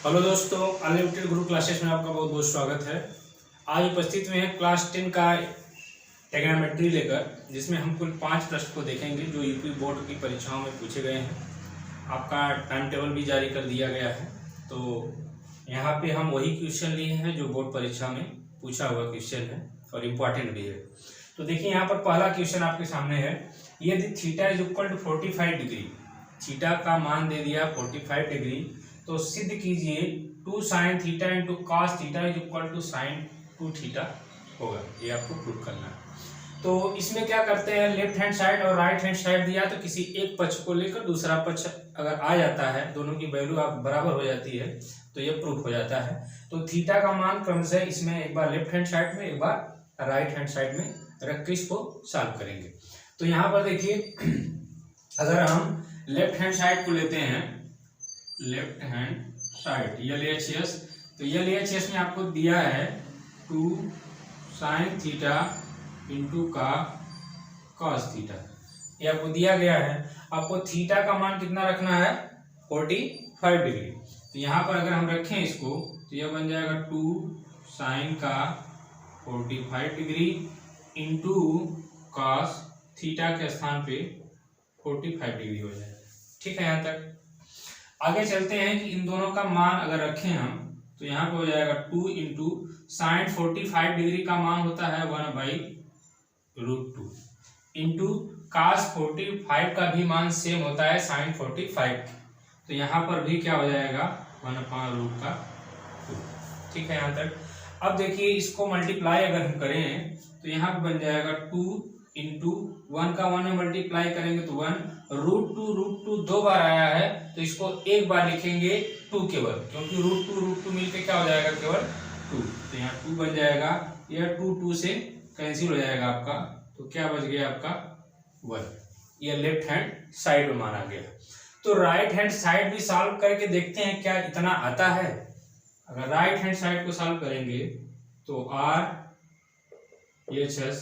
Hello दोस्तों, unlimited गुरु classes में आपका बहुत बहुत स्वागत है। आज उपस्थित में है क्लास 10 का ट्रिग्नोमेट्री लेकर, जिसमें हम कुल 5 प्रश्न को देखेंगे जो यूपी बोर्ड की परीक्षाओं में पूछे गए हैं। आपका टाइम टेबल भी जारी कर दिया गया है, तो यहाँ पे हम वही क्वेश्चन लिए हैं जो बोर्ड परीक्षा में पूछा हुआ क्वेश्चन है और इम्पॉर्टेंट भी है। तो देखिए यहाँ पर पहला क्वेश्चन आपके सामने है, यदि theta is equal to 45 degree, theta का मान दे दिया 45 डिग्री, तो सिद्ध कीजिए 2 sin theta into cos theta is equal to sin 2 theta होगा। ये आपको प्रूव करना है। तो इसमें क्या करते हैं, लेफ्ट हैंड साइड और राइट हैंड साइड दिया तो किसी एक पक्ष को लेकर दूसरा पक्ष अगर आ जाता है, दोनों की वैल्यू आप बराबर हो जाती है तो ये प्रूफ हो जाता है। तो थीटा का मान क्रमशः इसमें एक बार लेफ्ट हैंड साइड में एक बार राइट हैंड साइड में रख के इसको सॉल्व करेंगे। तो यहाँ पर देखिए, अगर हम लेफ्ट हैंड साइड को लेते हैं, लेफ्ट हैंड साइड LHS, तो LHS में आपको दिया है 2 sin थीटा इंटू का cos थीटा, ये आपको दिया गया है। आपको थीटा का मान कितना रखना है, 45 डिग्री। तो यहाँ पर अगर हम रखें इसको तो यह बन जाएगा 2 sin का 45 डिग्री इंटू cos थीटा के स्थान पे 45 डिग्री हो जाएगा। ठीक है, यहाँ तक। आगे चलते हैं कि इन दोनों का मान अगर रखें हम तो यहाँ पे हो जाएगा 2 इंटू साइन 45 डिग्री का मान होता है 1/√2 इंटू कास 45 का भी मान सेम होता है साइन 45। तो यहाँ पर भी क्या हो जाएगा 1/√2। ठीक है, यहाँ तक। अब देखिए, इसको मल्टीप्लाई अगर हम करें तो यहाँ पे बन जाएगा 2 इंटू 1 का 1 में मल्टीप्लाई करेंगे तो 1, √2 2 बार आया है तो इसको एक बार लिखेंगे 2 केवल, क्योंकि √2 मिलके क्या हो जाएगा, केवल 2। तो यहाँ 2 बन जाएगा, यह 2 से कैंसिल हो जाएगा आपका, तो क्या बच गया आपका 1। यह लेफ्ट हैंड साइड में माना गया। तो राइट हैंड साइड भी सॉल्व करके देखते हैं क्या इतना आता है। अगर राइट हैंड साइड को सॉल्व करेंगे तो RHS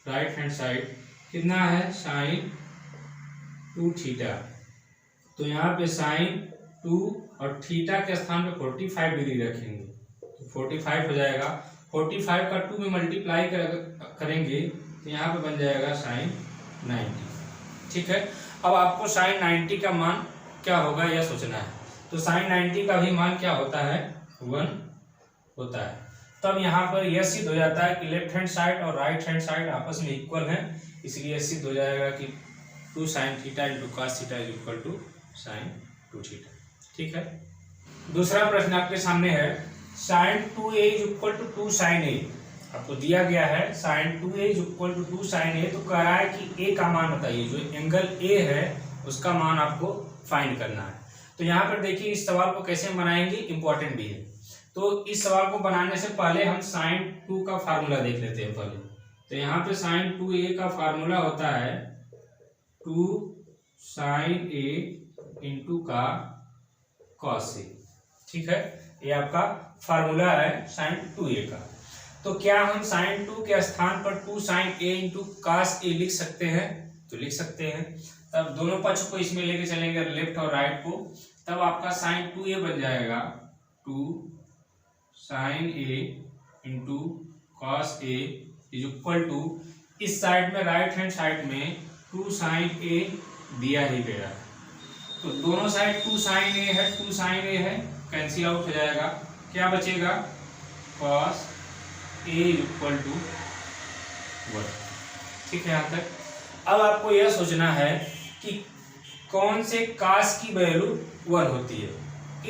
राइट हैंड साइड कितना है, sin 2 थीटा। तो यहाँ पे sin 2 और थीटा के स्थान पे 45 डिग्री रखेंगे तो 45 हो जाएगा। 45 का 2 में मल्टीप्लाई करेंगे तो यहाँ पे बन जाएगा sin 90। ठीक है, अब आपको sin 90 का मान क्या होगा यह सोचना है। तो sin 90 का भी मान क्या होता है, 1 होता है। तब यहाँ पर यह सिद्ध हो जाता है कि लेफ्ट हैंड साइड और राइट हैंड साइड आपस में इक्वल हैं, इसलिए सिद्ध हो जाएगा कि 2 sin theta into cos theta is equal to sin 2 theta. ठीक है, दूसरा प्रश्न आपके सामने है, sin 2a is equal to 2 sin a। आपको दिया गया है sin 2a is equal to 2 sin a, तो कह रहा है कि a का मान बताइए, जो एंगल a है उसका मान आपको फाइंड करना है। तो यहाँ पर देखिए, इस सवाल को कैसे बनाएंगे इंपॉर्टेंट भी है। तो इस सवाल को बनाने से पहले हम sin 2 का फार्मूला देख लेते हैं पहले। तो यहाँ पे sin 2a का फार्मूला होता है 2 sin a इंटू का cos a। ठीक है, ये आपका फार्मूला है sin 2a का। तो क्या हम sin 2 के स्थान पर 2 sin a into cos a लिख सकते हैं? तो लिख सकते हैं। तब दोनों पक्ष को इसमें लेके चलेंगे, लेफ्ट और राइट को, तब आपका sin 2a बन जाएगा 2 sin a into cos a is equal to, इस साइड में राइट हैंड साइड में 2 sin a दिया ही गया है, तो दोनों साइड 2 sin a है, 2 sin a है, कैंसिल आउट हो जाएगा। क्या बचेगा, cos a is equal to 1। ठीक है, यहाँ तक। अब आपको यह सोचना है कि कौन से cos की वैल्यू 1 होती है।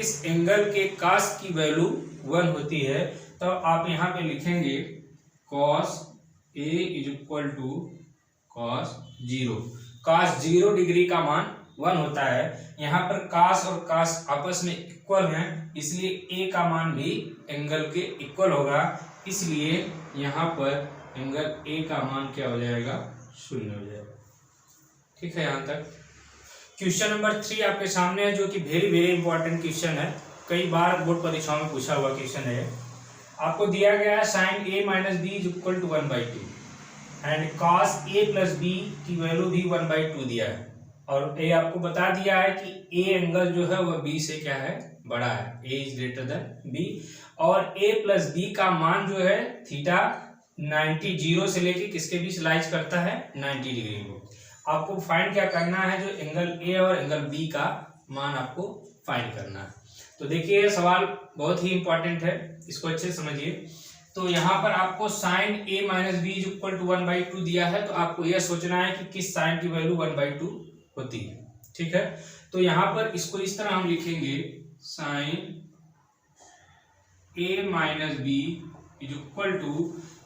इस एंगल के cos की वैल्यू 1 होती है, तो आप यहाँ पे लिखेंगे cos a is equal to cos 0। cos 0 degree का मान 1 होता है। यहाँ पर cos और cos आपस में इक्वल हैं, इसलिए a का मान भी एंगल के इक्वल होगा, इसलिए यहाँ पर एंगल a का मान क्या हो जाएगा, 0 हो जाएगा। ठीक है, यहाँ तक। क्वेश्चन नंबर 3 आपके सामने है, जो कि वेरी वेरी इंपॉर्टेंट क्वेश्चन है, कई बार बोर्ड परीक्षाओं में पूछा हुआ क्वेश्चन है। आपको दिया गया है sin a minus B is equal to 1/2 and cos a plus B की वैल्यू भी 1/2 दिया है, और ये आपको बता दिया है कि ए एंगल जो है वह बी से क्या है, बड़ा है, ए इज ग्रेटर देन बी, और ए प्लस बी का मान जो है थीटा 90 जीरो से लेके किसके बीच लाइज करता है 90 डिग्री को। आपको फाइंड क्या करना है, जो एंगल ए और एंगल बी का मान आपको फाइंड करना है। तो देखिए ये सवाल बहुत ही इंपॉर्टेंट है, इसको अच्छे से समझिए। तो यहाँ पर आपको sine A minus B is equal to 1/2 दिया है, तो आपको यह सोचना है कि किस साइन की वैल्यू 1/2 होती है। ठीक है, तो यहाँ पर इसको इस तरह हम लिखेंगे, sine A minus B is equal to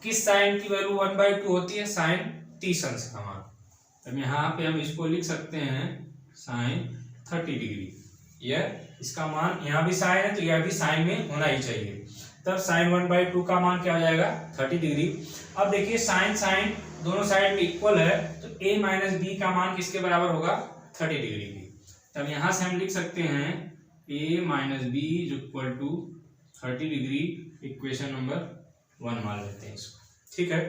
किस साइन की वैल्यू 1/2 होती है, साइन 30 अंश का मान। अब यहाँ पे हम इसको लिख सकते हैं साइन 30 डिग्री। यह इसका मान, यहाँ भी साइन है तो यह भी साइन में होना ही चाहिए, तब साइन 1/2 का मान क्या हो जाएगा 30 डिग्री। अब देखिए साइन साइन दोनों साइड में इक्वल है, तो a माइनस बी का मान किसके बराबर होगा 30 डिग्री की। तब यहाँ से हम लिख सकते हैं a minus B is equal to 30 degree, equation number 1 मान लेते हैं इसको। ठीक है,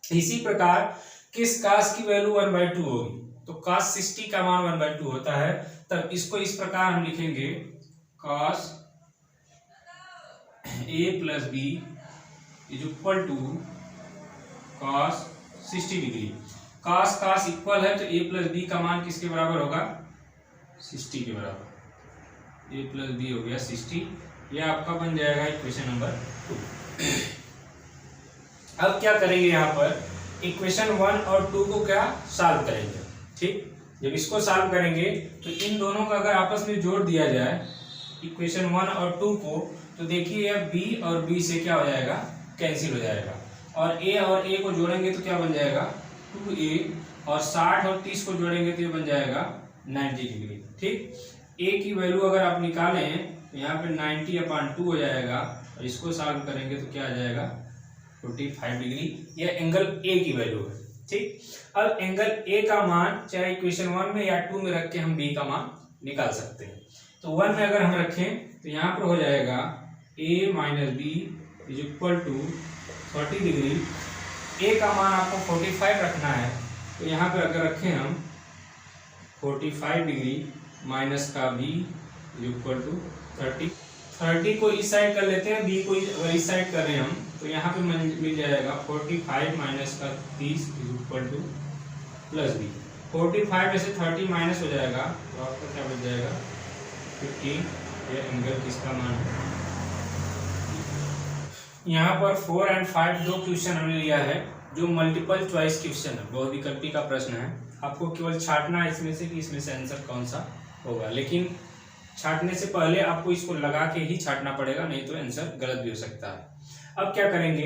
इसी प्रकार किस कास की वैल्यू 1/2 होगी, तो कास 60 का मान 1/2 होता है, तब इसको इस प्रकार हम लिखेंगे cos a plus B is equal to cos 60 degree. Cos cos equal है, तो a प्लस बी का मान किसके बराबर होगा 60 के बराबर, a प्लस बी हो गया 60। यह आपका बन जाएगा इक्वेशन नंबर 2। अब क्या करेंगे, यहाँ पर इक्वेशन 1 और 2 को क्या सॉल्व करेंगे। ठीक, जब इसको सॉल्व करेंगे तो इन दोनों का अगर आपस में जोड़ दिया जाए इक्वेशन 1 और 2 को, तो देखिए यह b और b से क्या हो जाएगा कैंसिल हो जाएगा, और a को जोड़ेंगे तो क्या बन जाएगा 2a, और 60 और 30 को जोड़ेंगे तो ये बन जाएगा 90 डिग्री। ठीक, a की वैल्यू अगर आप निकालें तो यहाँ पे 90/2 हो जाएगा, और इसको सॉल्व करेंगे तो क्या आ जाएगा 45 डिग्री। यह एंगल a की वैल्यू है। ठीक, अब एंगल a का मान चाहे इक्वेशन 1 में या 2 में रख के हम b का मान निकाल सकते हैं। तो 1 में अगर हम रखें तो यहाँ पर हो जाएगा a minus B is equal to 30 degree. a का मान आपको 45 रखना है, तो यहाँ पर अगर रखें हम 45 डिग्री माइनस का b इज इक्वल टू 30 को इस साइड कर लेते हैं, b को इस साइड कर रहे हैं हम, तो यहाँ पे मिल जाएगा 45 माइनस का 30 is equal two plus b। 45 में से 30 माइनस हो जाएगा तो आपका क्या बच जाएगा 15। यह एंगल किसका मान है। यहाँ पर 4 और 5 दो क्वेश्चन हमने लिया है जो मल्टीपल चॉइस क्वेश्चन है, बहुविकल्पी का प्रश्न है। आपको केवल छांटना है इसमें से कि इसमें से आंसर कौन सा होगा, लेकिन छांटने से पहले आपको इसको लगा के ही छांटना पड़ेगा, नहीं तो आंसर गलत भी हो सकता है। अब क्या करेंगे,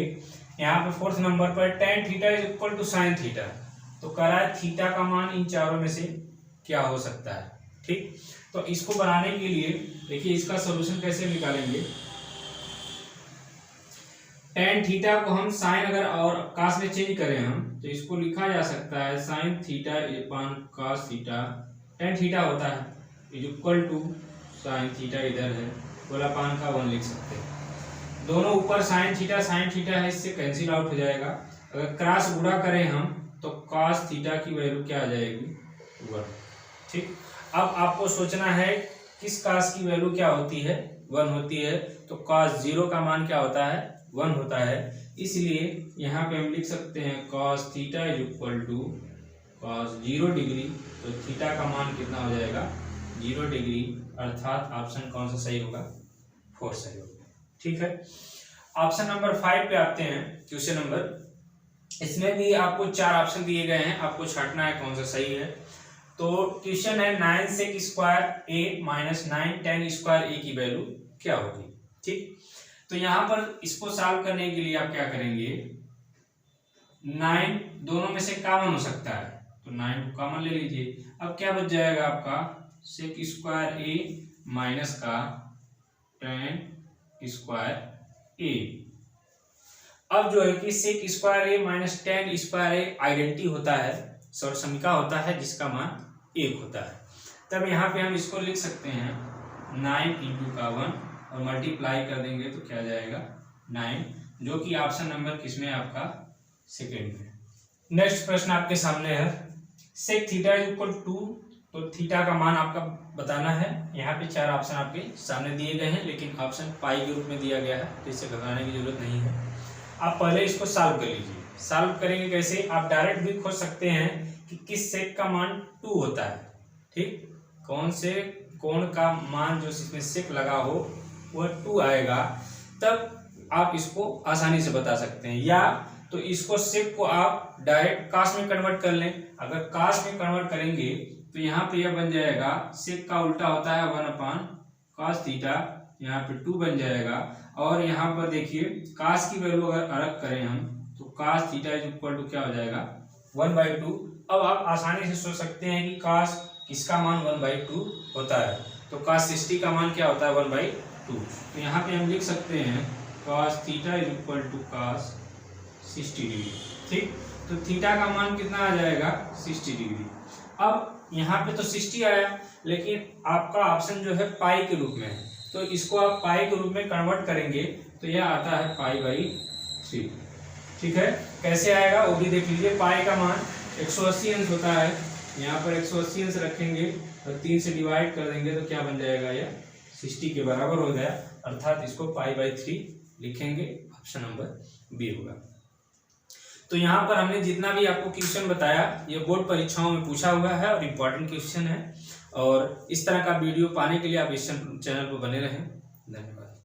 यहाँ पे 4th नंबर पर tan theta is equal to sine theta, तो कह रहा है थीटा का मान इन चारों में से क्या हो सकता है। ठीक, तो इसको बनाने के लिए देखिए इसका सॉल्यूशन कैसे निकालेंगे। tan थीटा को हम साइन अगर और कास में चेंज करें हम, तो इसको लिखा जा सकता है sine theta upon cos theta. tan theta होता है is equal to sine theta इधर है, बोला पान का 1 लिख सकते हैं। दोनों ऊपर साइन थीटा है, इससे कैंसिल आउट हो जाएगा। अगर क्रॉस गुणा करें हम तो cos थीटा की वैल्यू क्या आ जाएगी 1। ठीक, अब आपको सोचना है किस cos की वैल्यू क्या होती है 1 होती है, तो cos 0 का मान क्या होता है 1 होता है। इसलिए यहाँ पे हम लिख सकते हैं cos theta is equal to cos 0 degree, तो थीटा का मान कितना हो जाएगा 0 डिग्री, अर्थात ऑप्शन कौन सा सही होगा 4 सही होगा। ठीक है, ऑप्शन नंबर 5 पे आते हैं, क्वेश्चन नंबर। इसमें भी आपको 4 ऑप्शन दिए गए हैं, आपको छांटना है कौन सा सही है। तो क्वेश्चन है 9 sec square a minus 9 tan square a की वैल्यू क्या होगी। ठीक, तो यहाँ पर इसको सॉल्व करने के लिए आप क्या करेंगे, 9 दोनों में से कॉमन हो सकता है, तो 9 को कॉमन ले लीजिए। अब क्या बच जाएगा आपका sec स्क्वायर a माइनस का tan स्क्वायर a। अब जो है कि sec square a minus tan square a identity होता है, सर्वसमीका होता है जिसका मान 1 होता है। तब यहाँ पे हम इसको लिख सकते हैं 9 इंटू का 1 और मल्टीप्लाई कर देंगे तो क्या जाएगा 9, जो कि ऑप्शन नंबर किसमें आपका सेकेंड में। नेक्स्ट प्रश्न आपके सामने है, sec theta is equal to तो थीटा का मान आपका बताना है। यहाँ पे 4 ऑप्शन आपके सामने दिए गए हैं, लेकिन ऑप्शन पाई के रूप में दिया गया है, तो इसे घबराने की जरूरत नहीं है। आप पहले इसको सॉल्व कर लीजिए। सॉल्व करेंगे कैसे? आप डायरेक्ट भी खोज सकते हैं कि किस सेक का मान 2 होता है। ठीक, कौन से कोण का मान जो इसमें सेक लगा हो वह 2 आएगा, तब आप इसको आसानी से बता सकते हैं। या तो इसको सेक को आप डायरेक्ट काश में कन्वर्ट कर लें। अगर काश में कन्वर्ट करेंगे तो यहाँ पे यह बन जाएगा, सेक का उल्टा होता है 1/cos थीटा, यहाँ पे 2 बन जाएगा। और यहाँ पर देखिए काश की वैल्यू अगर अलग करें हम तो cos theta is equal to क्या हो जाएगा 1/2। अब आप आसानी से सोच सकते हैं कि cos किसका मान 1/2 होता है, तो cos 60 का मान क्या होता है 1/2। तो यहाँ पे हम लिख सकते हैं cos theta is equal to cos 60 degree. ठीक, तो थीटा का मान कितना आ जाएगा 60 डिग्री। अब यहाँ पे तो 60 आया, लेकिन आपका ऑप्शन जो है पाई के रूप में है, तो इसको आप पाई के रूप में कन्वर्ट करेंगे तो यह आता है पाई/3। ठीक है, कैसे आएगा वो भी देख लीजिए। पाई का मान 180 अंश होता है, यहाँ पर 180 अंश रखेंगे और 3 से डिवाइड कर देंगे तो क्या बन जाएगा, यह 60 के बराबर हो गया, अर्थात इसको पाई/3 लिखेंगे। ऑप्शन नंबर बी होगा। तो यहाँ पर हमने जितना भी आपको क्वेश्चन बताया ये बोर्ड परीक्षाओं में पूछा हुआ है और इम्पोर्टेंट क्वेश्चन है। और इस तरह का वीडियो पाने के लिए आप इस चैनल पर बने रहें। धन्यवाद।